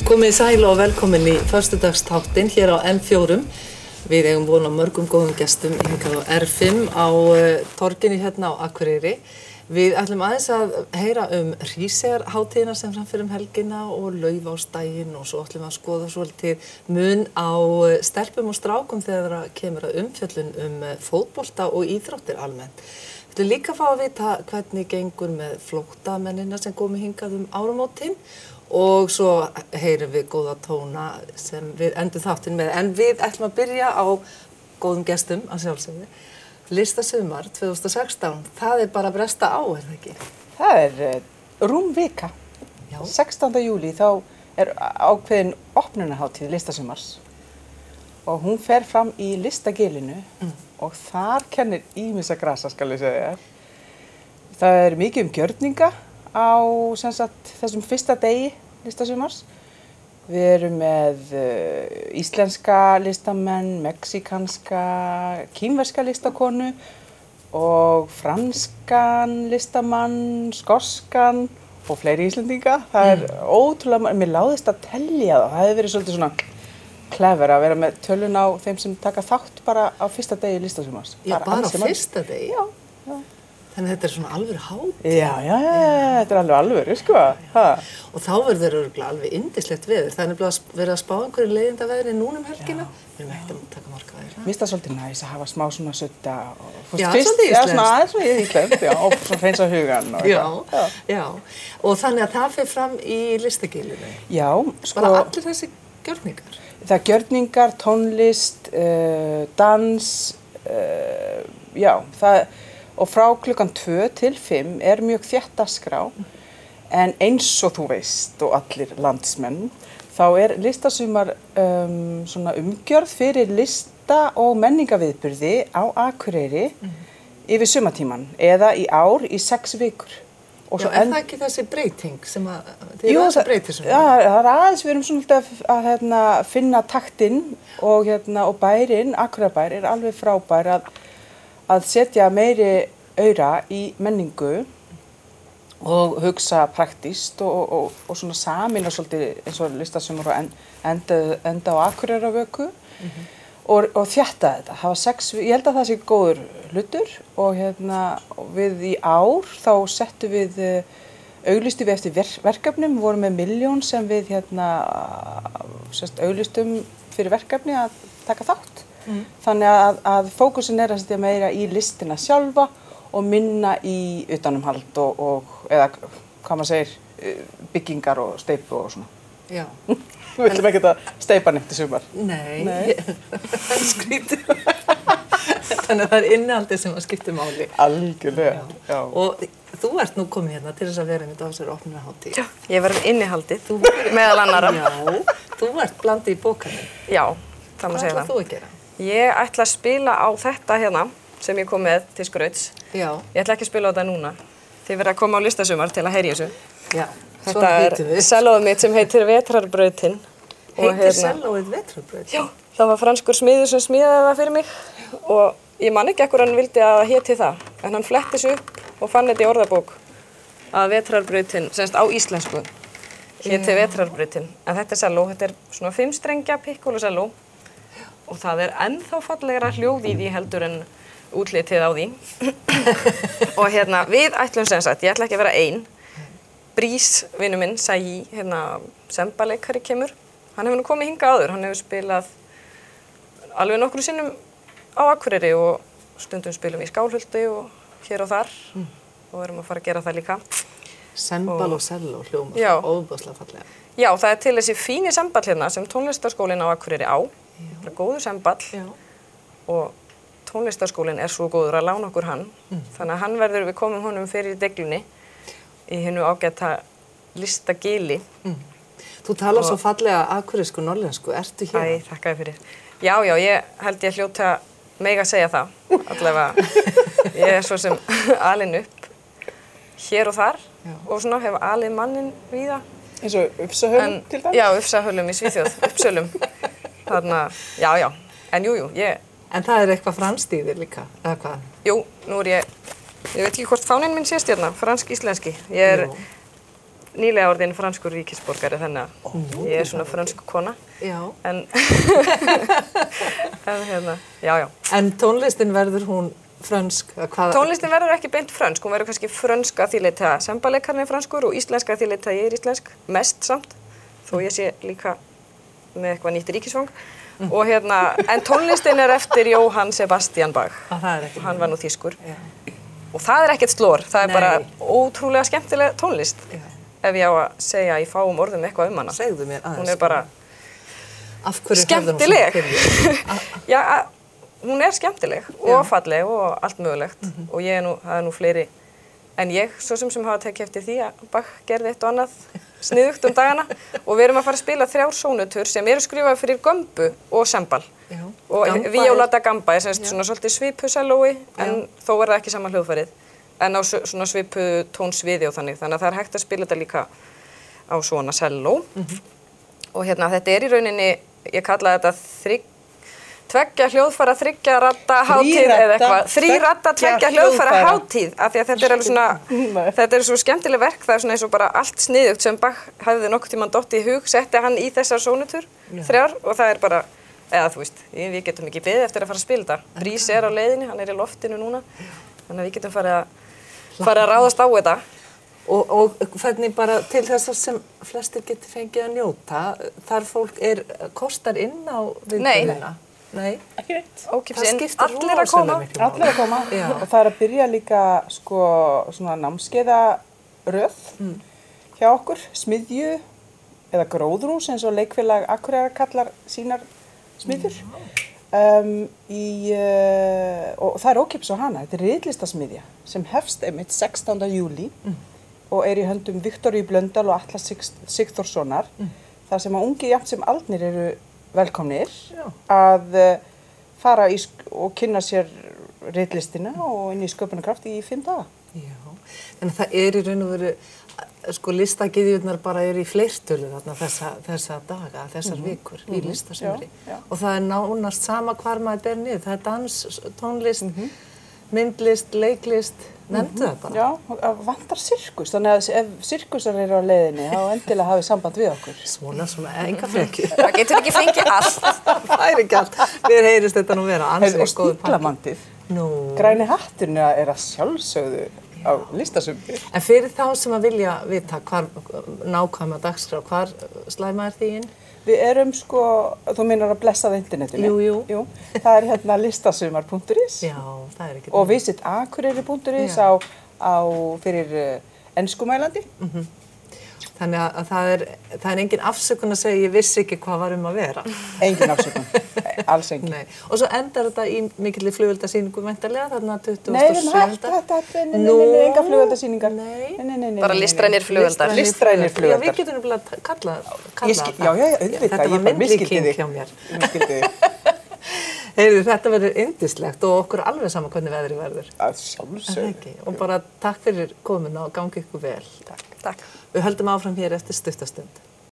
Komið sæl og velkomin í föstudagsþáttinn hér á N4. Við eigum von á mörgum góðum gestum hingað á R5 á torginu hérna á Akureyri. Við ætlum aðeins að heyra Hríseyjarhátíðina sem framfyrir helgina og Laufásdaginn og svo ætlum við að skoða svolítið mun á stelpum og strákum þegar það kemur að umfjöllun fótbolta og íþróttir almennt. Við ætlum líka að fá að vita hvernig gengur með flóttamennina sem komu hingað áramótin og svo heyrum við góða tóna sem við endum þáttinn með. En við ætlum að byrja á góðum gestum að sjálfsögðu. Listasumar 2016, það bara að bresta á, það ekki? Það rúm vika. Já. 16. júlí þá ákveðin opnunarhátíð listasumars og hún fer fram í Listagilinu og þar kennir ýmissa grasa, skal ég segja. Það mikið gjörninga á þessum fyrsta degi listasumars. Við erum með íslenska listamenn, mexikanska, kínverska listakonu og franskan listamann, skoskan og fleiri íslendinga. Það ótrúlega, mér láðist að telja það. Það hefði verið svolítið svona clever að vera með tölun á þeim sem taka þátt bara á fyrsta degi listasumars. Já, bara á fyrsta degi? Já, já. Þannig þetta svona alvöru hátíð? Já, þetta alveg alvöru, sko. Og þá verður örugglega alveg yndislegt veður. Það nefnilega verið að spá einhverju leiðindaveðri núna helgina. Við erum ekkert að taka marga veður. Mér finnst það svolítið næs að hafa smá svona sudda og já, svolítið íslenskt. Aðeins svona íslenskt, já, og svona hreinsa hugann og eitthvað. Já. Og þannig að það fer fram í Listagilinu? Já, sko. Bara allir þessi gjörningar? Það gjörningar, tónlist, dans, já, og frá klukkan 2 til 5 mjög þétt dagskrá, en eins og þú veist og allir landsmenn, þá listasumar svona umgjörð fyrir lista- og menningarviðburði á Akureyri yfir sumartíman, eða í ár í 6 vikur. Já, það ekki þessi breyting sem þið aðeins að breyta svona? Já, það aðeins, við erum svona að finna taktinn og bærinn, Akureyrarbær, alveg frábær að setja meiri aura í menningu og hugsa praktískt og svona sameina svolítið eins og listasumar og enda á Akureyrarvöku og þétta þetta. Hafa 6, ég held að það sé góður hlutur og við í ár þá settum við auglýstum við eftir verkefnum, við vorum með 1 milljón sem við auglýstum fyrir verkefni að taka þátt. Þannig að fókusin að setja meira í listina sjálfa og minna í utanumhald eða hvað maður segir, byggingar og steypu og svona. Já. Við viljum ekkert að steypa neitt í sumar. Nei. Það skrítið. Þannig að það innihaldið sem að skipta máli. Algjörlega, já. Og þú ert nú komin hérna til þess að vera á þessari opnunarhátíð. Já, ég var innihaldið, meðal annarra. Já, þú ert blandið í bókanum. Já, það má segja það. Hvað ætlar þú að gera? Ég ætla að spila á þetta hérna sem ég kom með til skrauts. Já. Ég ætla ekki að spila á þetta núna. Þið verða að koma á listasumar til að heyra í þessu. Já, þetta sellóið mitt sem heitir Vetrarbrautin. Heitir sellóið Vetrarbrautin? Já, það var franskur smiður sem smíðaði það fyrir mig og ég man ekki ekkur hann vildi að það héti það. En hann fletti þessu upp og fann þetta í orðabók að Vetrarbrautin, semst á íslensku, héti Vetrarbrautin. En þetta selló, þetta svona 5 strengja piccolo-selló. Og það ennþá fallegra hljóð í því heldur en útlitið á því. Og við ætlum sem sagt, ég ætla ekki að vera ein. Brís, vinur minn, Saji, sembaleikari kemur. Hann hefur nú komið hingað áður, hann hefur spilað alveg nokkru sinnum á Akureyri og stundum spilum í Skálholti og hér og þar. Og erum að fara að gera það líka. Sembal og selló hljómar, óbúslega fallega. Já, það til þessi fíni semball hérna sem tónlistarskólinn á Akureyri á. Það góður semball og tónlistarskólinn svo góður að lána okkur hann. Þannig að hann við komum honum fyrir í deglunni í hinnu ágæta Listagili. Þú talar svo fallega akureyrsku norrlensku, ertu hér? Æ, þakka þér fyrir. Já, ég held ég hljóta mega að segja það. Allavega, ég svo sem alin upp hér og þar og svona hef alið mannin víða. Eins og Ufsahölum til dæmis? Já, Ufsahölum í Svíþjóð, Uppsölum. Þarna, já, en jú, En það eitthvað franskt í þér líka, eða hvað? Jú, nú ég veit ekki hvort fáninn minn sést hérna, fransk-íslenski. Ég nýlega orðin franskur ríkisborgari þannig að ég svona frönsku kona. Já. En, já. En tónlistin verður hún frönsk? Tónlistin verður ekki beint frönsk, hún verður kannski frönsk að því leita að sembaleikarinn franskur og íslenska að því leita að ég íslensk, mest samt, þó ég sé líka með eitthvað nýtt ríkisfang. Og en tónlistin eftir Jóhann Sebastian Bach. Hann var nú þýskur. Og það ekkert slór, það bara ótrúlega skemmtileg tónlist. Ef ég á að segja í fáum orðum eitthvað hana. Segðu mér aðeins. Hún bara skemmtileg. Já, hún skemmtileg og falleg og allt mögulegt. Og það nú fleiri en ég, svo sem hafa tekið eftir því að Bach gerði eitt og annað sniðugt dagana. Og við erum að fara að spila 3 sónutur sem eru skrifaðar fyrir gömbu og sembal. Og viola da gamba svona svolítið svipu sellói, en þó það ekki sama hljóðfærið. En á svona svipu tónsviði og þannig að það hægt að spila þetta líka á svona selló. Og þetta í rauninni, ég kalla þetta tveggja hljóðfæra, 3 radda hátíð eða eitthvað. 3 radda, 2 hljóðfæra hátíð, af því að þetta alveg svona, þetta svo skemmtileg verk, það svona eins og bara allt sniðugt sem Bach hafði nokkuð tímann dottið í hug, setti hann í þessar sónutur, 3 og það bara, eða þú veist, við getum ekki beðið eftir að fara að spila þetta. Brís á leiðinni, hann í loftinu núna, þannig að við getum farið að ráðast á þetta. Og hvernig bara til þess sem flestir geti fengið að njóta, þar fólk kostar inn á viðburðina? Nei, ekki neitt. Ókeypis allir að koma. Allir að koma. Og það að byrja líka svona námskeiðaröð hjá okkur, smiðju eða gróðrús eins og leikfélag Akureyrar kallar sínar smiðjur. Og það ókeypis á hana, þetta ritlistasmiðja sem hefst einmitt 16. júlí og í höndum Viktoríu Blöndal og Atla Sigþórssonar, þar sem að ungi jafnt sem aldnir eru velkomnir að fara og kynna sér ritlistina og inn í sköpunarkraft í 5 daga. Já, en það í raun og veru, listagyðjurnar bara í fleirtölu þarna þessa daga, þessar vikur í listasumri. Og það nánast sama hvar maður ber niður, það dans, tónlist, myndlist, leiklist, nefndu það bara. Já, vantar sirkus, þannig að ef sirkusar eru á leiðinni, þá endilega hafið samband við okkur. Svona, enga frekju. Það getur ekki fengið allt. Það ekki allt. Mér heyrist þetta nú vera ansið góður pakki. Og stíklamandið. Græni hatturinn að sjálfsögðu á listasumri. En fyrir þá sem að vilja vita hvar nákvæma dagskrá, hvar slæma því inn? Við erum þú meinar að blessa það internetinu? Jú. Það listasumar.is. Já, það ekki. Og visit akureyri.is fyrir enskumælandi. Þannig að það engin afsökun að segja ég vissi ekki hvað var að vera. Engin afsökun, alls engin. Nei. Og svo endar þetta í mikilli flugveldasýningu væntanlega, þarna 27. Nei, við erum enga flugveldasýningar. Nei. Bara listrænir flugveldar. Listrænir flugveldar. Já, við getum nefnilega kallað það. Já, auðvitað. Þetta var myndlíking hjá mér. Heyrðu, þetta verður yndislegt og okkur alveg sama hvernig veðri verður. Að sjálfsögðu. Og bara takk fyrir komuna og gangi ykkur vel. Takk. Við höldum áfram hér eftir stuttastund.